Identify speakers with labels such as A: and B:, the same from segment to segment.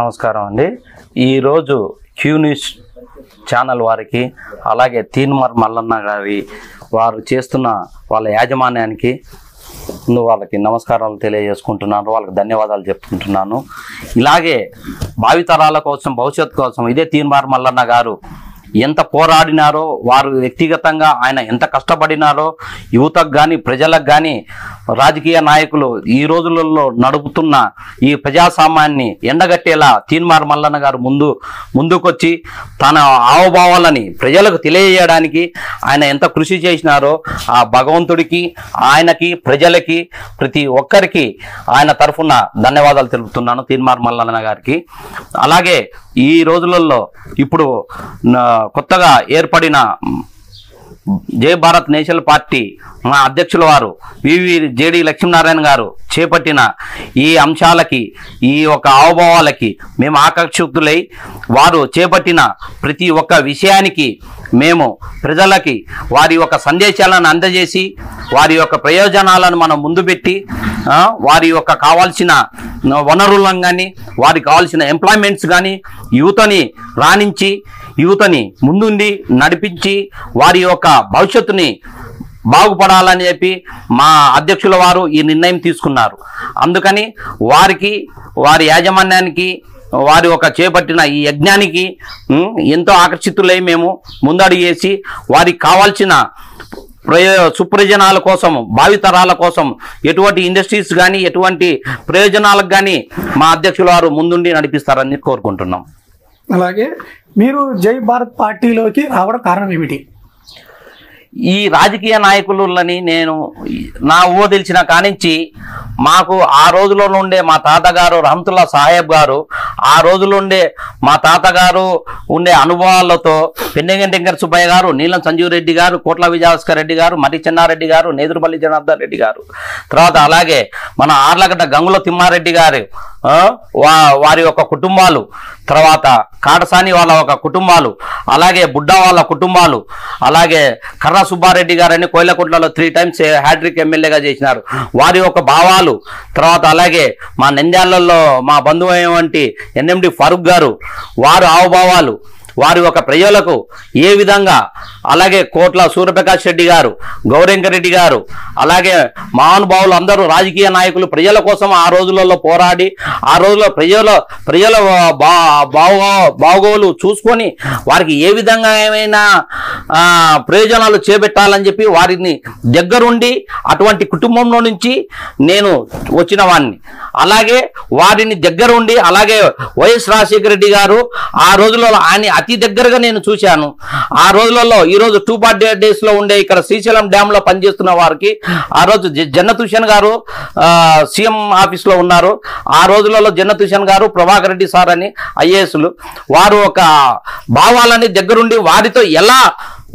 A: నమస్కారం అండి. ఈరోజు క్యూ న్యూస్ ఛానల్ వారికి అలాగే తీన్మార్ మల్లన్న గారి వారు చేస్తున్న వాళ్ళ యాజమాన్యానికి వాళ్ళకి నమస్కారాలు తెలియజేసుకుంటున్నాను. వాళ్ళకి ధన్యవాదాలు చెప్పుకుంటున్నాను. ఇలాగే భావితరాల కోసం భవిష్యత్తు కోసం ఇదే తీన్మార్ మల్లన్న గారు ఎంత పోరాడినారో, వారు వ్యక్తిగతంగా ఆయన ఎంత కష్టపడినారో, యువతకు కానీ ప్రజలకు కానీ రాజకీయ నాయకులు ఈ రోజులలో నడుపుతున్న ఈ ప్రజాస్వామ్యాన్ని ఎండగట్టేలా తీన్మార్ మల్లన్న గారు ముందుకొచ్చి తన హావభావాలని ప్రజలకు తెలియజేయడానికి ఆయన ఎంత కృషి చేసినారో ఆ భగవంతుడికి, ఆయనకి, ప్రజలకి, ప్రతి ఒక్కరికి ఆయన తరఫున ధన్యవాదాలు తెలుపుతున్నాను తీన్మార్ మల్లన్న గారికి. అలాగే ఈ రోజులలో ఇప్పుడు కొత్తగా ఏర్పడిన జై భారత్ నేషనల్ పార్టీ మా అధ్యక్షుల వారు జేడి లక్ష్మీనారాయణ గారు చేపట్టిన ఈ అంశాలకి, ఈ ఒక హావభావాలకి మేము ఆకర్షితులై వారు చేపట్టిన ప్రతి ఒక్క విషయానికి మేము ప్రజలకి వారి యొక్క సందేశాలను అందజేసి వారి యొక్క ప్రయోజనాలను మనం ముందు పెట్టి వారి యొక్క కావాల్సిన వనరులను కానీ వారికి కావాల్సిన ఎంప్లాయ్మెంట్స్ కానీ యువతని రాణించి యువతని ముందుండి నడిపించి వారి యొక్క భవిష్యత్తుని బాగుపడాలని చెప్పి మా అధ్యక్షుల వారు ఈ నిర్ణయం తీసుకున్నారు. అందుకని వారికి, వారి యాజమాన్యానికి, వారి ఒక చేపట్టిన ఈ యజ్ఞానికి ఎంతో ఆకర్షితులై మేము ముందడుగు వేసి వారికి కావాల్సిన సుప్రయోజనాల కోసం, భావితరాల కోసం ఎటువంటి ఇండస్ట్రీస్ కానీ ఎటువంటి ప్రయోజనాలకు కానీ మా అధ్యక్షుల వారు ముందుండి నడిపిస్తారని కోరుకుంటున్నాం.
B: అలాగే మీరు జై భారత్ పార్టీలోకి రావడం కారణం ఏమిటి?
A: ఈ రాజకీయ నాయకులని నేను నా ఊహ తెలిసిన కానించి మాకు ఆ రోజులో నుండే మా తాతగారు రహమతుల్లా సాహెబ్ గారు, ఆ రోజులో ఉండే మా తాతగారు ఉండే అనుభవాలతో పెన్నెగంటి వెంకట సుబ్బయ్య గారు, నీలం సంజీవ్ రెడ్డి గారు, కోట్ల విజయభాస్కర్ రెడ్డి గారు, మర్రి చెన్నారెడ్డి గారు, నేదురుపల్లి జనార్దన్ రెడ్డి గారు, తర్వాత అలాగే మన ఆర్లగడ్డ గంగుల తిమ్మారెడ్డి గారు వారి యొక్క కుటుంబాలు, తర్వాత కాటసాని వాళ్ళ ఒక కుటుంబాలు, అలాగే బుడ్డా వాళ్ళ కుటుంబాలు, అలాగే కర్ర సుబ్బారెడ్డి గారని కోయిలకుంట్లలో 3 times హ్యాట్రిక్ ఎమ్మెల్యేగా చేసినారు, వారి యొక్క భావాలు, తర్వాత అలాగే మా నంద్యాలలో మా బంధువు వంటి ఎన్ఎండి ఫారూక్ గారు వారు హావభావాలు, వారి యొక్క ప్రజలకు ఏ విధంగా, అలాగే కోట్ల సూర్యప్రకాష్ రెడ్డి గారు, గౌరెంకరెడ్డి గారు, అలాగే మహానుభావులు అందరూ రాజకీయ నాయకులు ప్రజల కోసం ఆ రోజులలో పోరాడి ఆ రోజుల్లో ప్రజల బాగోలు చూసుకొని వారికి ఏ విధంగా ఏమైనా ప్రయోజనాలు చేపట్టాలని చెప్పి వారిని దగ్గరుండి అటువంటి కుటుంబంలో నుంచి నేను వచ్చిన వాడిని. అలాగే వారిని దగ్గరుండి, అలాగే వైఎస్ రాజశేఖర రెడ్డి గారు ఆ రోజులలో ఆయన అతి దగ్గరగా నేను చూశాను. ఆ రోజులలో ఈరోజు 2 days లో ఉండే ఇక్కడ శ్రీశైలం డ్యామ్ లో పనిచేస్తున్న వారికి ఆ రోజు జన్నత్ హుసేన్ గారు సీఎం ఆఫీస్ లో ఉన్నారు. ఆ రోజులలో జన్నత్ హుసేన్ గారు, ప్రభాకర్ రెడ్డి సార్ అని ఐఏఎస్లు వారు ఒక భావాలని దగ్గరుండి వారితో ఎలా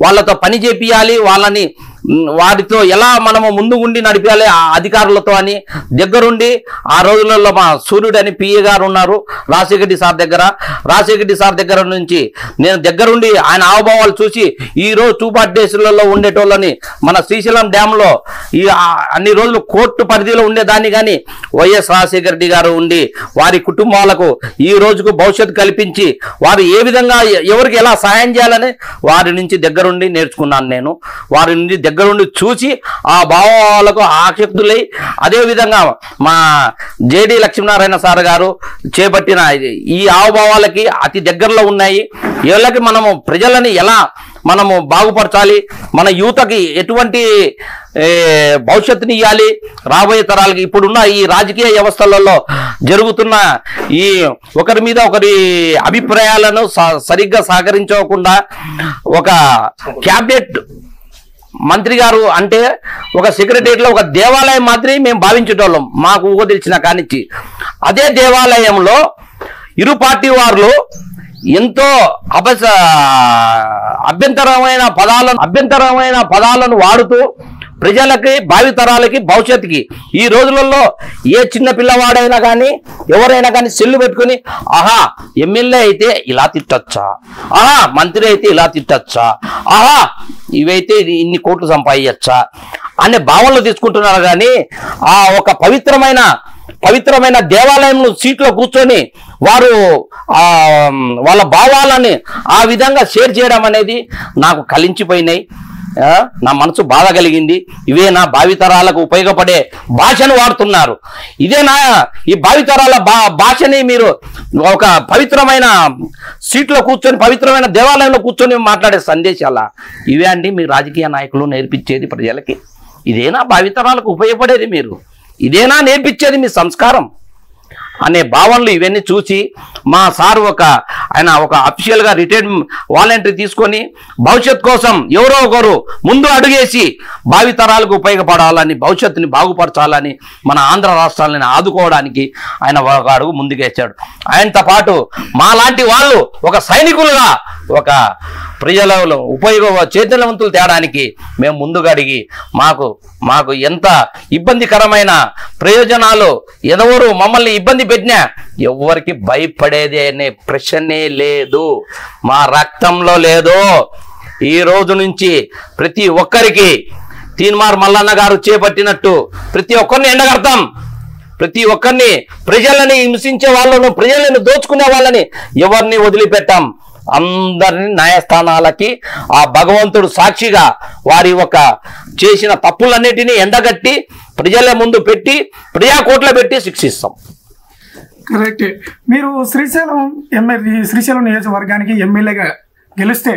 A: వాళ్ళతో పని చేపియాలి, వారితో ఎలా మనము ముందు ఉండి నడిపాలి ఆ అధికారులతో అని దగ్గరుండి ఆ రోజులలో మా సూర్యుడు అని పిఏ గారు ఉన్నారు రాజశేఖర రెడ్డి సార్ దగ్గర నుంచి నేను దగ్గరుండి ఆయన హావభావాలు చూసి ఈరోజు 2 daysలలో ఉండేటోళ్ళని మన శ్రీశైలం డ్యాంలో ఈ అన్ని రోజులు కోర్టు పరిధిలో ఉండేదాన్ని కానీ వైఎస్ రాజశేఖర రెడ్డి గారు ఉండి వారి కుటుంబాలకు ఈ రోజుకు భవిష్యత్తు కల్పించి వారు ఏ విధంగా ఎవరికి ఎలా సహాయం చేయాలని వారి నుంచి దగ్గరుండి నేర్చుకున్నాను. నేను వారి నుంచి దగ్గరుండి చూసి ఆ భావాలకు ఆసక్తులై అదేవిధంగా మా జేడి లక్ష్మీనారాయణ సార్ గారు చేపట్టిన ఈ హావభావాలకి అతి దగ్గరలో ఉన్నాయి. వీళ్ళకి మనము ప్రజలని ఎలా మనము బాగుపరచాలి, మన యువతకి ఎటువంటి భవిష్యత్తుని ఇవ్వాలి, రాబోయే తరాలకి ఇప్పుడున్న ఈ రాజకీయ వ్యవస్థలలో జరుగుతున్న ఈ ఒకరి మీద ఒకరి అభిప్రాయాలను సరిగ్గా సహకరించకుండా ఒక క్యాబినెట్ మంత్రి గారు అంటే ఒక సెక్రటరీలో ఒక దేవాలయం మాదిరి మేము భావించేటోళ్ళం మాకు ఊహ తెలిసిన కానిచ్చి. అదే దేవాలయంలో ఇరు పార్టీ వారు ఎంతో అభ్యంతరమైన పదాలను వాడుతూ ప్రజలకి, భావితరాలకి, భవిష్యత్తుకి ఈ రోజులలో ఏ చిన్న పిల్లవాడైనా కానీ ఎవరైనా కానీ సెల్లు పెట్టుకుని ఆహా ఎమ్మెల్యే అయితే ఇలా తిట్టచ్చా, ఆహా మంత్రి అయితే ఇలా తిట్టచ్చా, ఆహా ఇవైతే ఇన్ని కోట్లు సంపాదించచ్చా అనే భావనలు తీసుకుంటున్నారు. కానీ ఆ ఒక పవిత్రమైన పవిత్రమైన దేవాలయంలో సీట్లో కూర్చొని వారు వాళ్ళ భావాలని ఆ విధంగా షేర్ చేయడం అనేది నాకు కలించిపోయినాయి. నా మనసు బాధ కలిగింది. ఇవే నా భావితరాలకు ఉపయోగపడే భాషను వాడుతున్నారు. ఇదేనా ఈ భావితరాల భాషని మీరు ఒక పవిత్రమైన సీట్లో కూర్చొని పవిత్రమైన దేవాలయంలో కూర్చొని మాట్లాడే సందేశాలా ఇవే అండి మీ రాజకీయ నాయకులు నేర్పించేది ప్రజలకి? ఇదేనా భావితరాలకు ఉపయోగపడేది? మీరు ఇదేనా నేర్పించేది మీ సంస్కారం అనే భావనలు ఇవన్నీ చూసి మా సార్ ఆయన ఒక అఫీషియల్గా రిటైర్డ్ వాలంటరీ తీసుకొని భవిష్యత్ కోసం ఎవరో ఒకరు ముందు అడుగేసి భావితరాలకు ఉపయోగపడాలని భవిష్యత్తుని బాగుపరచాలని మన ఆంధ్ర రాష్ట్రాలను ఆదుకోవడానికి ఆయన ఒక అడుగు ముందుకేశాడు. ఆయనతో పాటు మాలాంటి వాళ్ళు ఒక సైనికులుగా ఒక ప్రజలలో చైతన్యవంతులు తేడానికి మేము ముందుగా అడిగి మాకు ఎంత ఇబ్బందికరమైన ప్రయోజనాలు ఎవరు మమ్మల్ని ఇబ్బంది పెట్టినా ఎవరికి భయపడేది అనే ప్రశ్నే లేదు, మా రక్తంలో లేదు. ఈ రోజు నుంచి ప్రతి ఒక్కరికి తీన్మార్ మల్లన్న గారు చేపట్టినట్టు ప్రతి ఒక్కరిని ఎండగడతాం. ప్రతి ఒక్కరిని ప్రజలని హింసించే వాళ్ళను ప్రజలను దోచుకునే వాళ్ళని ఎవరిని వదిలిపెట్టాం. అందరినీ న్యాయస్థానాలకి ఆ భగవంతుడు సాక్షిగా వారి చేసిన తప్పులన్నిటినీ ఎండగట్టి ప్రజల ముందు పెట్టి ప్రజాకోర్టులో పెట్టి శిక్షిస్తాం.
B: కరెక్ట్. మీరు శ్రీశైలం నియోజకవర్గానికి ఎమ్మెల్యేగా గెలిస్తే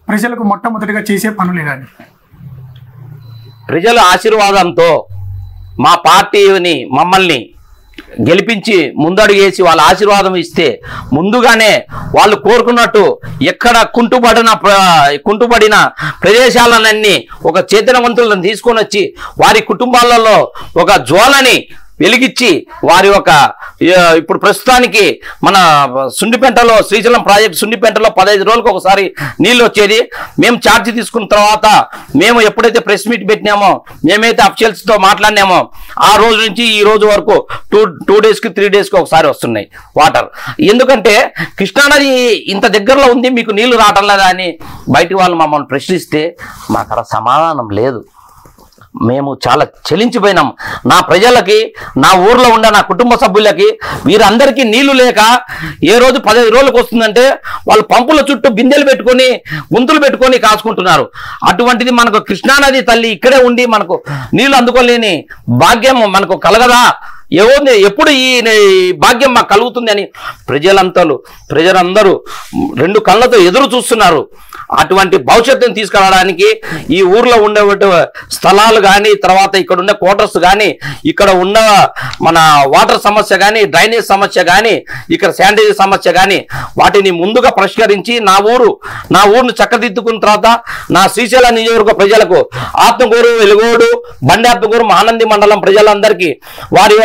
B: ప్రజలకు మొట్టమొదటిగా చేసే పనులే కానీ
A: ప్రజల ఆశీర్వాదంతో మా పార్టీని మమ్మల్ని గెలిపించి ముందడుగేసి వాళ్ళ ఆశీర్వాదం ఇస్తే ముందుగానే వాళ్ళు కోరుకున్నట్టు ఎక్కడ కుంటుపడిన ప్రదేశాలన్నీ ఒక చైతన్యవంతులను తీసుకొని వచ్చి వారి కుటుంబాలలో ఒక జ్వాలని వెలిగించి వారి ఇప్పుడు ప్రస్తుతానికి మన సుండిపెంటలో శ్రీశైలం ప్రాజెక్ట్ సుండిపెంటలో 15 రోజులకు ఒకసారి నీళ్ళు వచ్చేది. మేము ఛార్జ్ తీసుకున్న తర్వాత మేము ఎప్పుడైతే ప్రెస్ మీట్ పెట్టినామో మేమైతే అఫీషియల్స్తో మాట్లాడినామో ఆ రోజు నుంచి ఈ రోజు వరకు 2 డేస్కి 3 డేస్కి ఒకసారి వస్తున్నాయి వాటర్. ఎందుకంటే కృష్ణానది ఇంత దగ్గరలో ఉంది, మీకు నీళ్లు రావటం లేదా అని బయటి వాళ్ళు మమ్మల్ని ప్రశ్నిస్తే మాకు అక్కడ సమాధానం లేదు. మేము చాలా చెలించిపోయినాం. నా ప్రజలకి, నా ఊర్లో ఉండే నా కుటుంబ సభ్యులకి వీరందరికీ నీళ్లు లేక ఏ రోజు 15 రోజులకు వస్తుందంటే వాళ్ళు పంపుల చుట్టూ బిందెలు పెట్టుకొని గుంతులు పెట్టుకొని కాసుకుంటున్నారు. అటువంటిది మనకు కృష్ణానది తల్లి ఇక్కడే ఉండి మనకు నీళ్లు అందుకోలేని భాగ్యం మనకు కలగదా? ఎప్పుడు ఈ భాగ్యం మాకు కలుగుతుంది అని ప్రజలందరూ 2 కళ్ళతో ఎదురు చూస్తున్నారు. అటువంటి భవిష్యత్తును తీసుకురావడానికి ఈ ఊర్లో ఉండే స్థలాలు కానీ, తర్వాత ఇక్కడ ఉండే క్వార్టర్స్ కానీ, ఇక్కడ ఉన్న మన వాటర్ సమస్య కానీ, డ్రైనేజ్ సమస్య కానీ, ఇక్కడ శానిటైజర్ సమస్య కానీ వాటిని ముందుగా పరిష్కరించి నా ఊరును చక్కదిద్దుకున్న తర్వాత నా శ్రీశైలం నియోజకవర్గ ప్రజలకు ఆత్మకూరు, వెలుగోడు, బండి ఆత్మకూరు, మహానంది మండలం ప్రజలందరికీ వారి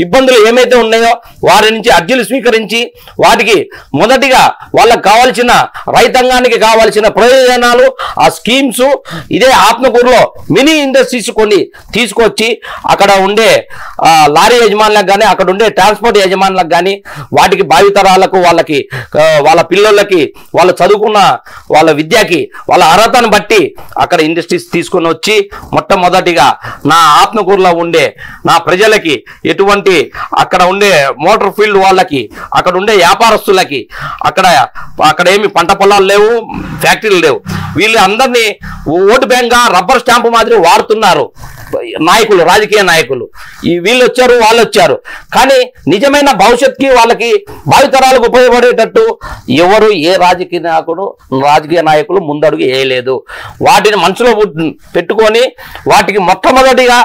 A: ఇబ్బందులు ఏమైతే ఉన్నాయో వారి నుంచి అర్జీలు స్వీకరించి వాటికి మొదటిగా వాళ్ళకు కావాల్సిన రైతాంగానికి కావాల్సిన ప్రయోజనాలు ఆ స్కీమ్స్ ఇదే ఆత్మకూరులో మినీ ఇండస్ట్రీస్ కొన్ని తీసుకొచ్చి అక్కడ ఉండే లారీ యజమానులకు కానీ, అక్కడ ఉండే ట్రాన్స్పోర్ట్ యజమానులకు కానీ వాటికి భావితరాలకు వాళ్ళ పిల్లలకి వాళ్ళు చదువుకున్న వాళ్ళ విద్యకి వాళ్ళ అర్హతను బట్టి అక్కడ ఇండస్ట్రీస్ తీసుకొని వచ్చి మొట్టమొదటిగా నా ఆత్మకూరులో ఉండే నా ప్రజలకి ఎటువంటి అక్కడ ఉండే మోటార్ ఫీల్డ్ వాళ్ళకి, అక్కడ ఉండే వ్యాపారస్తులకి, అక్కడ ఏమి పంట పొలాలు లేవు, ఫ్యాక్టరీలు లేవు. వీళ్ళు అందరినీ ఓటు బ్యాంక్గా రబ్బర్ స్టాంపు మాదిరి వాడుతున్నారు నాయకులు, రాజకీయ నాయకులు. వీళ్ళు వచ్చారు, వాళ్ళు వచ్చారు, కానీ నిజమైన భవిష్యత్తుకి వాళ్ళకి భావితరాలకు ఉపయోగపడేటట్టు ఎవరు ఏ రాజకీయ నాయకులు ముందడుగు వేయలేదు. వాటిని మనసులో పెట్టుకొని వాటికి మొట్టమొదటిగా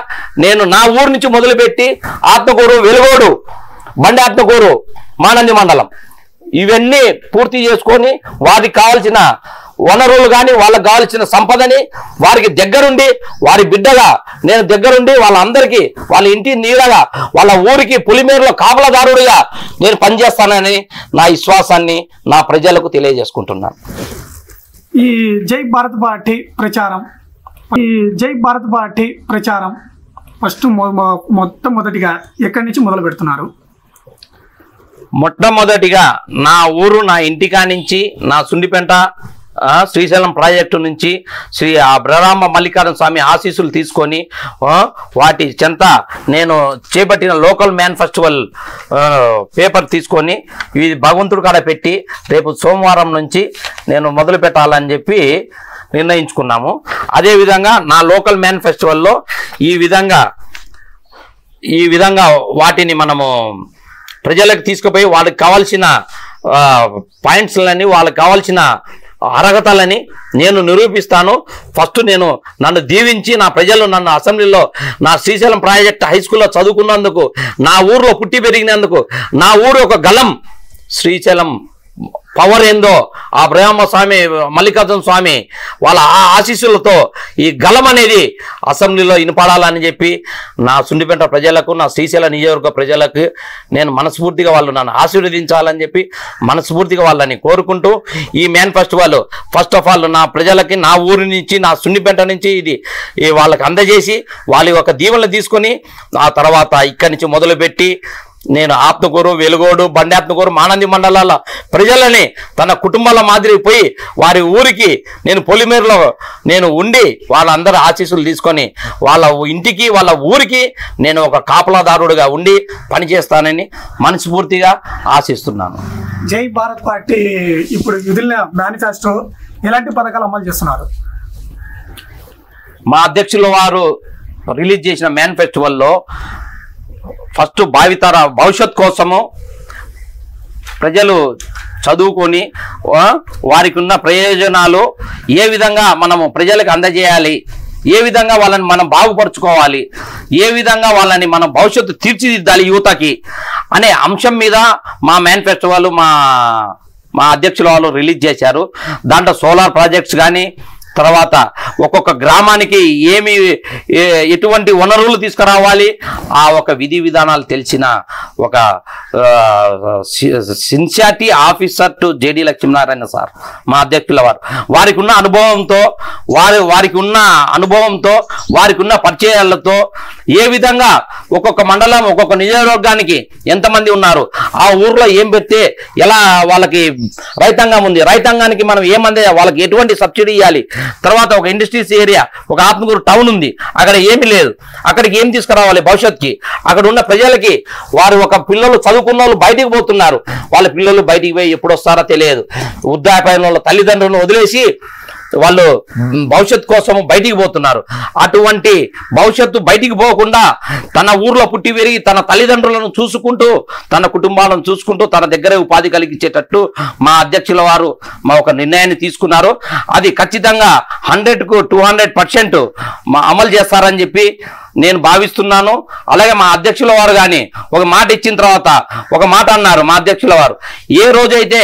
A: నేను నా ఊరు నుంచి మొదలుపెట్టి ఆత్మకూరు, వెలుగోడు, బండి ఆత్మకూరు, మానంది మండలం ఇవన్నీ పూర్తి చేసుకొని వారికి కావాల్సిన వనరులు కానీ వాళ్ళకి కావాల్సిన సంపదని వారికి దగ్గరుండి వారి బిడ్డగా నేను దగ్గరుండి వాళ్ళందరికీ వాళ్ళ ఇంటి నీడగా వాళ్ళ ఊరికి పులిమేరులో కాపలదారుడిగా నేను పనిచేస్తానని నా విశ్వాసాన్ని నా ప్రజలకు తెలియజేసుకుంటున్నాను.
B: ఈ జై భారత్ పార్టీ ప్రచారం ఫస్ట్ మొట్టమొదటిగా ఎక్కడి నుంచి మొదలు పెడుతున్నారు?
A: మొట్టమొదటిగా నా ఊరు, నా ఇంటికా నుంచి, నా సుండిపెంట శ్రీశైలం ప్రాజెక్టు నుంచి శ్రీ బ్రహ్మ మల్లికార్జున స్వామి ఆశీస్సులు తీసుకొని వాటి చెంత నేను చేపట్టిన లోకల్ మ్యాన్ ఫెస్టివల్ పేపర్ తీసుకొని ఇది భగవంతుడి కాడ పెట్టి రేపు సోమవారం నుంచి నేను మొదలు పెట్టాలని చెప్పి నిర్ణయించుకున్నాము. అదేవిధంగా నా లోకల్ మ్యాన్ ఫెస్టివల్లో ఈ విధంగా వాటిని మనము ప్రజలకు తీసుకుపోయి వాళ్ళకి కావాల్సిన పాయింట్స్లని వాళ్ళకి కావాల్సిన అర్హతలని నేను నిరూపిస్తాను. ఫస్ట్ నన్ను దీవించి నా ప్రజలు నన్ను అసెంబ్లీలో నా శ్రీశైలం ప్రాజెక్ట్ హై స్కూల్లో చదువుకున్నందుకు, నా ఊర్లో పుట్టి పెరిగినందుకు, నా ఊరు ఒక గలం శ్రీశైలం పవర్ ఏందో ఆ బ్రహ్మ స్వామి మల్లికార్జున స్వామి వాళ్ళ ఆశీస్సులతో ఈ గలం అనేది అసెంబ్లీలో వినపడాలని చెప్పి నా సుండిపేట ప్రజలకు, నా శ్రీశైల నియోజకవర్గ ప్రజలకు నేను మనస్ఫూర్తిగా వాళ్ళు నన్ను ఆశీర్వదించాలని చెప్పి మనస్ఫూర్తిగా వాళ్ళని కోరుకుంటూ ఈ man festival first of all నా ప్రజలకి, నా ఊరి నుంచి, నా సుండిపేట నుంచి ఇది వాళ్ళకి అందజేసి వాళ్ళ ఒక దీవెనలు తీసుకొని ఆ తర్వాత ఇక్కడి నుంచి మొదలుపెట్టి నేను ఆత్మకూరు, వెలుగోడు, బండి ఆత్మకూరు, మానంది మండలాల ప్రజలని తన కుటుంబాల మాదిరి పోయి వారి ఊరికి నేను పొలిమేరులో నేను ఉండి వాళ్ళందరూ ఆశీస్సులు తీసుకొని వాళ్ళ ఇంటికి వాళ్ళ ఊరికి నేను ఒక కాపలాదారుడిగా ఉండి పనిచేస్తానని మనస్ఫూర్తిగా ఆశిస్తున్నాను.
B: జై భారత్ పార్టీ ఇప్పుడు విధుల మేనిఫెస్టో ఎలాంటి పథకాలు అమలు చేస్తున్నారు?
A: మా అధ్యక్షుల వారు రిలీజ్ చేసిన మేనిఫెస్టోలో ఫస్ట్ భావితర భవిష్యత్ కోసము ప్రజలు చదువుకొని వారికి ఉన్న ప్రయోజనాలు ఏ విధంగా మనము ప్రజలకు అందజేయాలి, ఏ విధంగా వాళ్ళని మనం బాగుపరుచుకోవాలి, ఏ విధంగా వాళ్ళని మనం భవిష్యత్తు తీర్చిదిద్దాలి యువతకి అనే అంశం మీద మా మేనిఫెస్టోలు మా అధ్యక్షుల వాళ్ళు రిలీజ్ చేశారు. దాంట్లో సోలార్ ప్రాజెక్ట్స్ కానీ, తర్వాత ఒక్కొక్క గ్రామానికి ఎటువంటి వనరులు తీసుకురావాలి, ఆ ఒక విధి విధానాలు తెలిసిన ఒక sincerity officer to JD Lakshminarayana sir మా అధ్యక్షుల వారు వారికి ఉన్న అనుభవంతో వారికి ఉన్న పరిచయాలతో ఏ విధంగా ఒక్కొక్క మండలం, ఒక్కొక్క నియోజకవర్గానికి ఎంతమంది ఉన్నారు, ఆ ఊర్లో ఏం పెడితే ఎలా వాళ్ళకి రైతాంగం ఉంది, రైతాంగానికి మనం ఏమంది, వాళ్ళకి ఎటువంటి సబ్సిడీ ఇవ్వాలి, తర్వాత ఒక ఇండస్ట్రీస్ ఏరియా, ఒక ఆత్మకూరు టౌన్ ఉంది, అక్కడ ఏమీ లేదు, అక్కడికి ఏం తీసుకురావాలి భవిష్యత్తుకి, అక్కడ ఉన్న ప్రజలకి వారు ఒక పిల్లలు చదువుకున్న వాళ్ళు బయటికి పోతున్నారు, వాళ్ళ పిల్లలు బయటికి పోయి ఎప్పుడు వస్తారో తెలియదు, వృద్ధాప్యం వాళ్ళ తల్లిదండ్రులను వదిలేసి వాళ్ళు భవిష్యత్తు కోసం బయటికి పోతున్నారు. అటువంటి భవిష్యత్తు బయటికి పోకుండా తన ఊర్లో పుట్టి పెరిగి తన తల్లిదండ్రులను చూసుకుంటూ, తన కుటుంబాలను చూసుకుంటూ తన దగ్గరే ఉపాధి కలిగించేటట్టు మా అధ్యక్షుల వారు ఒక నిర్ణయాన్ని తీసుకున్నారు. అది ఖచ్చితంగా 100కు 200% అమలు చేస్తారని చెప్పి నేను భావిస్తున్నాను. అలాగే మా అధ్యక్షుల వారు కానీ ఒక మాట ఇచ్చిన తర్వాత ఒక మాట అన్నారు. మా అధ్యక్షుల వారు ఏ రోజైతే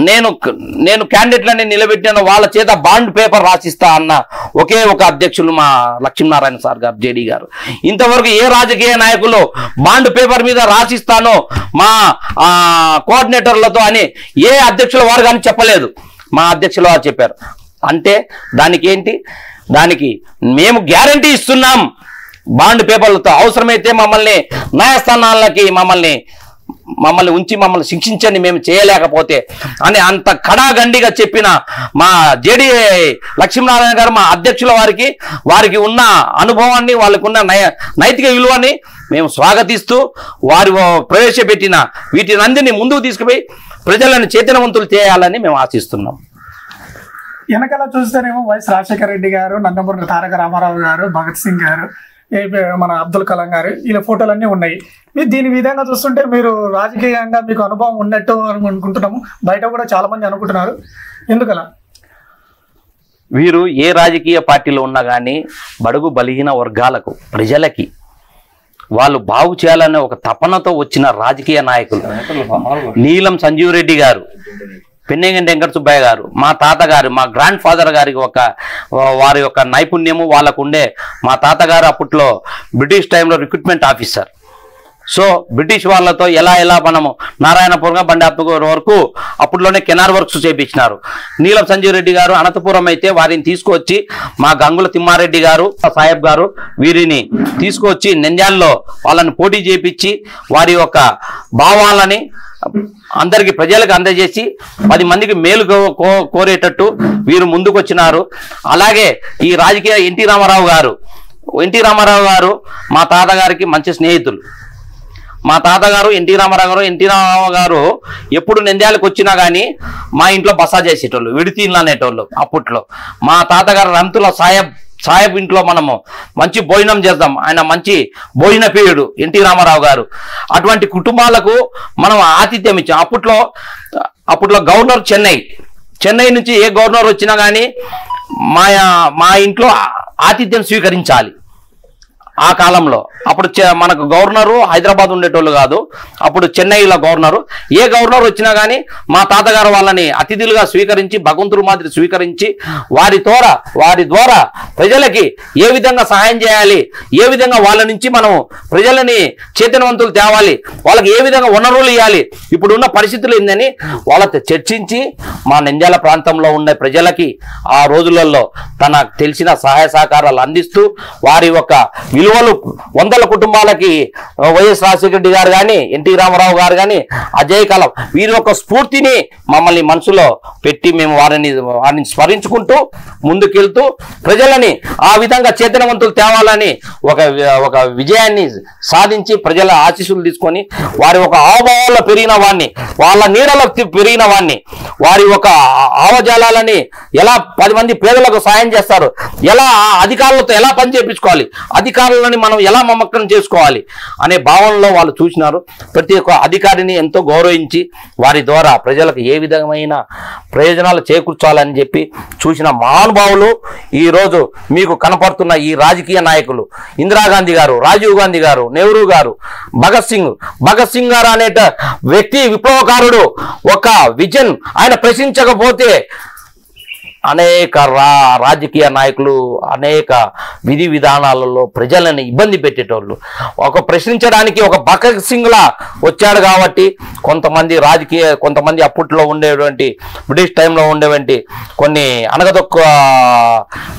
A: నేను క్యాండిడేట్లని నిలబెట్టిన వాళ్ళ చేత బాండ్ పేపర్ రాసిస్తా అన్న ఒకే ఒక అధ్యక్షులు మా లక్ష్మీనారాయణ సార్ గారు, జేడీ గారు. ఇంతవరకు ఏ రాజకీయ నాయకులు బాండ్ పేపర్ మీద రాసిస్తానో మా కోఆర్డినేటర్లతో అని ఏ అధ్యక్షుల వారు కానీ చెప్పలేదు. మా అధ్యక్షుల వారు చెప్పారు. అంటే దానికి ఏంటి, దానికి మేము గ్యారంటీ ఇస్తున్నాం బాండ్ పేపర్లతో. అవసరమైతే మమ్మల్ని న్యాయస్థానాలకి మమ్మల్ని ఉంచి మమ్మల్ని శిక్షించండి మేము చేయలేకపోతే అని అంత కడాగండిగా చెప్పిన మా జేడీ లక్ష్మీనారాయణ గారు మా అధ్యక్షుల వారికి ఉన్న అనుభవాన్ని, వాళ్ళకు ఉన్న నైతిక విలువని మేము స్వాగతిస్తూ వారు ప్రవేశపెట్టిన వీటిని అందరినీ ముందుకు తీసుకుపోయి ప్రజలను చైతన్యవంతులు చేయాలని మేము ఆశిస్తున్నాం.
B: వెనకాల చూస్తేనేమో వైఎస్ రాజశేఖర రెడ్డి గారు, నందమూరి తారక రామారావు గారు, భగత్ సింగ్ గారు, మన అబ్దుల్ కలాం గారు, ఇలా ఫోటోలన్నీ ఉన్నాయి. దీని విధంగా చూస్తుంటే మీరు రాజకీయంగా మీకు అనుభవం ఉన్నట్టు అనుకుంటున్నాము, బయట కూడా చాలా మంది అనుకుంటున్నారు. ఎందుకలా?
A: వీరు ఏ రాజకీయ పార్టీలో ఉన్నా కానీ బడుగు బలహీన వర్గాలకు, ప్రజలకి వాళ్ళు బాగు చేయాలనే ఒక తపనతో వచ్చిన రాజకీయ నాయకులు. నీలం సంజీవ్ రెడ్డి గారు, పెన్నెగంటి వెంకట సుబ్బయ్య గారు, మా తాతగారు, మా గ్రాండ్ ఫాదర్ గారికి వారి యొక్క నైపుణ్యము వాళ్ళకు ఉండే. మా తాతగారు అప్పట్లో బ్రిటిష్ టైంలో రిక్రూట్మెంట్ ఆఫీసర్. సో బ్రిటిష్ వాళ్ళతో ఎలా మనము నారాయణపురం బండి ఆత్మకూరు వరకు అప్పట్లోనే కెనార్ వర్క్స్ చేపించినారు. నీలం సంజీవ్ రెడ్డి గారు అనంతపురం అయితే వారిని తీసుకొచ్చి మా గంగుల తిమ్మారెడ్డి గారు, సాహెబ్ గారు వీరిని తీసుకొచ్చి నంద్యాలలో వాళ్ళని పోటీ చేపించి వారి యొక్క భావాలని అందరికి ప్రజలకు అందజేసి 10 మందికి మేలు కోరేటట్టు వీరు ముందుకు వచ్చినారు. అలాగే ఈ రాజకీయ ఎన్టీ రామారావు గారు మా తాతగారికి మంచి స్నేహితులు. మా తాతగారు ఎన్టీ రామారావు గారు ఎప్పుడు నంద్యాలకు వచ్చినా కానీ మా ఇంట్లో బస చేసేటోళ్ళు, విడితీన్లు అనేటోళ్ళు. అప్పట్లో మా తాతగారు రంతుల సాహెబ్ ఇంట్లో మనము మంచి భోజనం చేద్దాం. ఆయన మంచి భోజన ప్రియుడు ఎన్టీ రామారావు గారు. అటువంటి కుటుంబాలకు మనం ఆతిథ్యం ఇచ్చాం. అప్పట్లో గవర్నర్ చెన్నై నుంచి ఏ గవర్నర్ వచ్చినా కానీ మా ఇంట్లో ఆతిథ్యం స్వీకరించాలి. ఆ కాలంలో అప్పుడు మనకు గవర్నరు హైదరాబాద్ ఉండేటోళ్ళు కాదు, అప్పుడు చెన్నైలో గవర్నరు. ఏ గవర్నర్ వచ్చినా కానీ మా తాతగారు వాళ్ళని అతిథులుగా స్వీకరించి, భగవంతుడి మాదిరి స్వీకరించి వారి ద్వారా ప్రజలకి ఏ విధంగా సహాయం చేయాలి, ఏ విధంగా వాళ్ళ నుంచి మనం ప్రజలని చైతన్యవంతులు తేవాలి, వాళ్ళకి ఏ విధంగా వనరులు ఇవ్వాలి, ఇప్పుడున్న పరిస్థితులు ఏందని వాళ్ళతో చర్చించి మా నంద్యాల ప్రాంతంలో ఉన్న ప్రజలకి ఆ రోజులలో తనకు తెలిసిన సహాయ సహకారాలు అందిస్తూ వారి యొక్క విలువలు 100 కుటుంబాలకి వైఎస్ రాజశేఖర రెడ్డి గారు కానీ, ఎన్టీ రామారావు గారు కానీ, అజయ్ కలం వీరి యొక్క స్ఫూర్తిని మమ్మల్ని మనసులో పెట్టి మేము వారిని స్మరించుకుంటూ ముందుకెళ్తూ ప్రజలని ఆ విధంగా చైతన్యవంతులు తేవాలని ఒక విజయాన్ని సాధించి ప్రజల ఆశీస్సులు తీసుకొని వారి ఒక ఆవభావాల్లో పెరిగిన వాడిని, వాళ్ళ నీడలో పెరిగిన వాడిని, వారి ఒక ఆవజాలని ఎలా 10 మంది పేదలకు సాయం చేస్తారు, ఎలా అధికారులతో ఎలా పని చేయించుకోవాలి, అధికారులని మనం ఎలా మమక్కం చేసుకోవాలి అనే భావనలో వాళ్ళు చూసినారు. ప్రతి ఒక్క అధికారిని ఎంతో గౌరవించి వారి ద్వారా ప్రజలకు ఏ విధమైన ప్రయోజనాలు చేకూర్చాలని చెప్పి చూసిన మహానుభావులు ఈరోజు మీకు కనపడుతున్న ఈ రాజకీయ నాయకులు ఇందిరాగాంధీ గారు, రాజీవ్ గాంధీ గారు, నెహ్రూ గారు, భగత్ సింగ్ గారు అనే వ్యక్తి విప్లవకారుడు. ఒక విజన్ ఆయన ప్రశ్నించకపోతే అనేక రాజకీయ నాయకులు అనేక విధి విధానాలలో ప్రజలను ఇబ్బంది పెట్టేటోళ్ళు. ప్రశ్నించడానికి ఒక భగత్ సింగ్లా వచ్చాడు కాబట్టి కొంతమంది అప్పట్లో ఉండేటువంటి బ్రిటిష్ టైంలో ఉండేటువంటి కొన్ని అనగదొక్క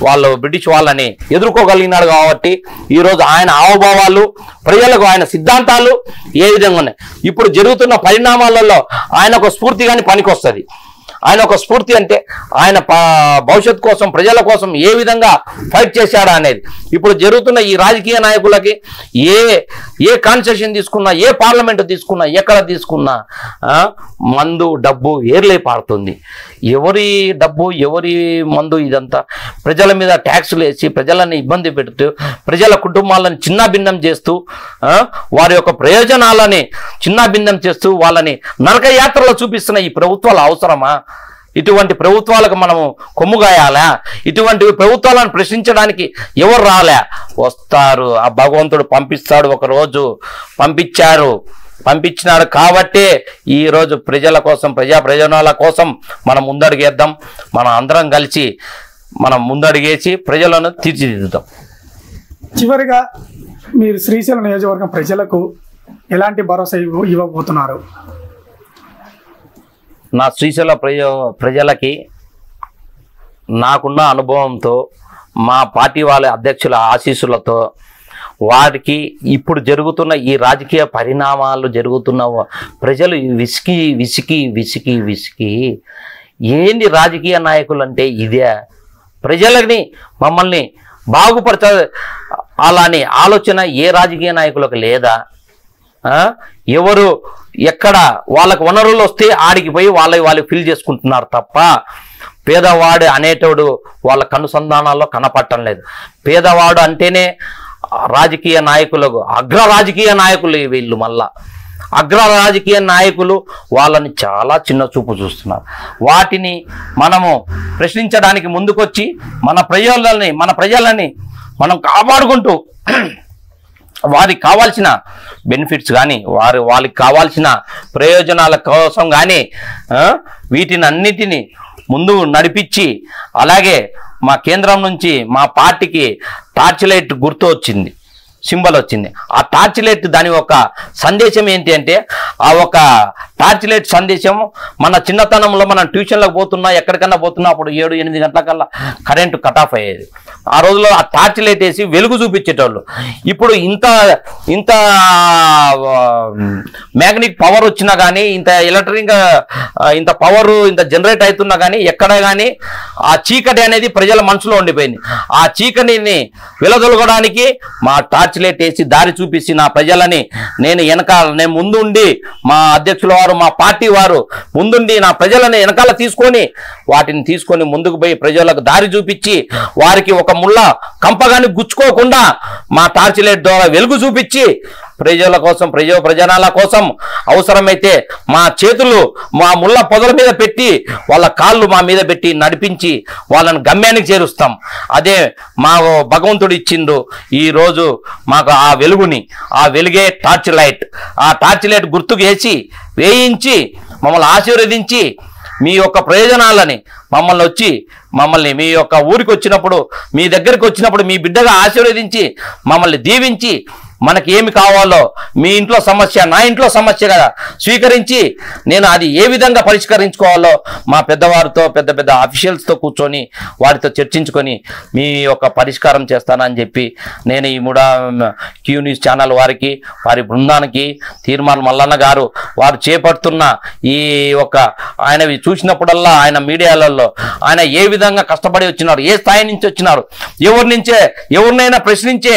A: వాళ్ళు బ్రిటిష్ వాళ్ళని ఎదుర్కోగలిగినాడు కాబట్టి ఈరోజు ఆయన హావభావాలు ప్రజలకు ఆయన సిద్ధాంతాలు ఏ విధంగా ఉన్నాయి. ఇప్పుడు జరుగుతున్న పరిణామాలలో ఆయన ఒక స్ఫూర్తిగాని పనికొస్తుంది. ఆయన ఒక స్ఫూర్తి అంటే ఆయన భవిష్యత్తు కోసం ప్రజల కోసం ఏ విధంగా ఫైట్ చేశాడా అనేది. ఇప్పుడు జరుగుతున్న ఈ రాజకీయ నాయకులకి ఏ కాన్సెషన్ తీసుకున్నా, ఏ పార్లమెంటు తీసుకున్నా, ఎక్కడ తీసుకున్నా మందు డబ్బు ఏర్లై పారుతుంది. ఎవరి డబ్బు ఎవరి మందు ఇదంతా ప్రజల మీద ట్యాక్సులు వేసి ప్రజలను ఇబ్బంది పెడుతూ ప్రజల కుటుంబాలను చిన్నాభిన్నం చేస్తూ వారి యొక్క ప్రయోజనాలని చిన్నాభిన్నం చేస్తూ వాళ్ళని నరకయాత్రలో చూపిస్తున్న ఈ ప్రభుత్వాలు అవసరమా? ఇటువంటి ప్రభుత్వాలకు మనము కొమ్ముగాయాలా? ఇటువంటి ప్రభుత్వాలను ప్రశ్నించడానికి ఎవరు రాలే? వస్తారు. ఆ భగవంతుడు పంపిస్తాడు. ఒకరోజు పంపించినాడు కాబట్టే ఈరోజు ప్రజల కోసం ప్రజా ప్రయోజనాల కోసం మనం ముందడుగేద్దాం. మనం అందరం కలిసి మనం ముందడుగేసి ప్రజలను తీర్చిదిద్దుతాం.
B: చివరిగా మీరు శ్రీశైలం నియోజకవర్గం ప్రజలకు ఎలాంటి భరోసా ఇవ్వబోతున్నారు?
A: నా శ్రీశైల ప్రజలకి నాకున్న అనుభవంతో మా పార్టీ వాళ్ళ అధ్యక్షుల ఆశీస్సులతో వారికి ఇప్పుడు జరుగుతున్న ఈ రాజకీయ పరిణామాలు జరుగుతున్న ప్రజలు విసికి ఏంది రాజకీయ నాయకులు అంటే ఇదే, ప్రజలని మమ్మల్ని అలాని ఆలోచన ఏ రాజకీయ నాయకులకు లేదా? ఎవరు ఎక్కడ వాళ్ళకు వనరులు వస్తే ఆడికి పోయి వాళ్ళు ఫిల్ చేసుకుంటున్నారు తప్ప పేదవాడు అనేటోడు వాళ్ళ కనుసంధానాల్లో కనపడటం లేదు. పేదవాడు అంటేనే రాజకీయ నాయకులకు అగ్ర రాజకీయ నాయకులు వీళ్ళు. మళ్ళా అగ్ర రాజకీయ నాయకులు వాళ్ళని చాలా చిన్న చూపు చూస్తున్నారు. వాటిని మనము ప్రశ్నించడానికి ముందుకొచ్చి మన ప్రజలని మనం కాపాడుకుంటూ వారికి కావాల్సిన బెనిఫిట్స్ కానీ వాళ్ళకి కావాల్సిన ప్రయోజనాల కోసం కానీ వీటిని అన్నిటినీ ముందు నడిపించి, అలాగే మా కేంద్రం నుంచి మా పార్టీకి టార్చ్ లైట్ గుర్తు వచ్చింది. సింబల్ వచ్చింది. ఆ టార్చ్ లైట్ దాని ఒక సందేశం ఏంటి అంటే, ఆ ఒక టార్చ్ లైట్ సందేశం మన చిన్నతనంలో మనం ట్యూషన్లకు పోతున్నా ఎక్కడికన్నా పోతున్నా అప్పుడు 7-8 గంటలకల్లా కరెంటు కట్ ఆఫ్ అయ్యేది. ఆ రోజుల్లో ఆ టార్చ్ లైట్ వేసి వెలుగు చూపించేటోళ్ళు. ఇప్పుడు ఇంత మ్యాగ్నెటిక్ పవర్ వచ్చినా కానీ, ఇంత ఎలక్ట్రిక్ ఇంత పవర్ ఇంత జనరేట్ అవుతున్నా కానీ ఎక్కడ కానీ ఆ చీకటి అనేది ప్రజల మనసులో ఉండిపోయింది. ఆ చీకటిని వెలదొలగడానికి మా టార్చ్ లైట్ వేసి దారి చూపించి నా ప్రజలని నేను ముందుండి, మా అధ్యక్షుల వారు మా పార్టీ వారు ముందుండి నా ప్రజలని వెనకాల వాటిని తీసుకొని ముందుకు పోయి ప్రజలకు దారి చూపించి వారికి ఒక ముళ్ళ కంపగాని గుచ్చుకోకుండా మా టార్చ్ లైట్ ద్వారా వెలుగు చూపించి ప్రజల కోసం ప్రజనాల కోసం అవసరమైతే మా చేతులు మా ముళ్ళ పొదల మీద పెట్టి వాళ్ళ కాళ్ళు మా మీద పెట్టి నడిపించి వాళ్ళని గమ్యానికి చేరుస్తాం. అదే మా భగవంతుడు ఇచ్చిండు ఈరోజు మాకు ఆ వెలుగుని. ఆ వెలుగే టార్చ్ లైట్. ఆ టార్చ్ లైట్ గుర్తుకు వేయించి మమ్మల్ని ఆశీర్వదించి మీ యొక్క ప్రయోజనాలని మమ్మల్ని మీ యొక్క ఊరికి వచ్చినప్పుడు, మీ దగ్గరికి వచ్చినప్పుడు మీ బిడ్డగా ఆశీర్వదించి మమ్మల్ని దీవించి మనకి ఏమి కావాలో మీ ఇంట్లో సమస్య నా ఇంట్లో సమస్య కదా స్వీకరించి నేను అది ఏ విధంగా పరిష్కరించుకోవాలో మా పెద్దవారితో పెద్ద అఫీషియల్స్తో కూర్చొని వారితో చర్చించుకొని మీ యొక్క పరిష్కారం చేస్తానని చెప్పి నేను ఈ క్యూ న్యూస్ ఛానల్ వారికి, వారి బృందానికి, తీర్మాన్ మల్లన్న గారు వారు చేపడుతున్న ఈ ఆయనవి చూసినప్పుడల్లా ఆయన మీడియాలలో ఆయన ఏ విధంగా కష్టపడి వచ్చినారు, ఏ స్థాయి నుంచి వచ్చినారు, ఎవరినైనా ప్రశ్నించే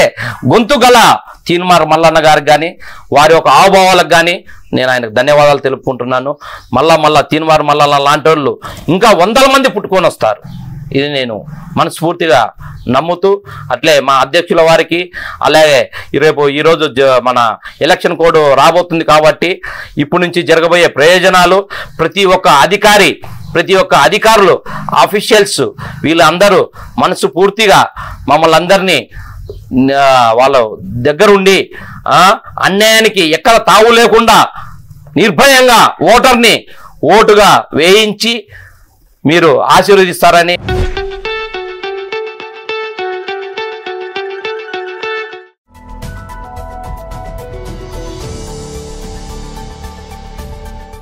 A: గొంతు గల తీన్మార్ మల్లన్న గారికి కానీ వారి యొక్క ఆవభావాలకు కానీ నేను ఆయనకు ధన్యవాదాలు తెలుపుకుంటున్నాను. మళ్ళా తీన్మార్ మల్లన్న లాంటి వాళ్ళు ఇంకా 100 మంది పుట్టుకొని వస్తారు. ఇది నేను మనస్ఫూర్తిగా నమ్ముతూ, అట్లే మా అధ్యక్షుల వారికి, అలాగే ఈరోజు మన ఎలక్షన్ కోడ్ రాబోతుంది కాబట్టి ఇప్పటి నుంచి జరగబోయే ప్రయోజనాలు ప్రతి ఒక్క అధికారులు, ఆఫీషియల్స్ వీళ్ళందరూ మనసు పూర్తిగా మమ్మల్ని అందరినీ వాళ్ళ దగ్గరుండి అన్యాయానికి ఎక్కడ తావు లేకుండా నిర్భయంగా ఓటుగా వేయించి మీరు ఆశీర్వదిస్తారని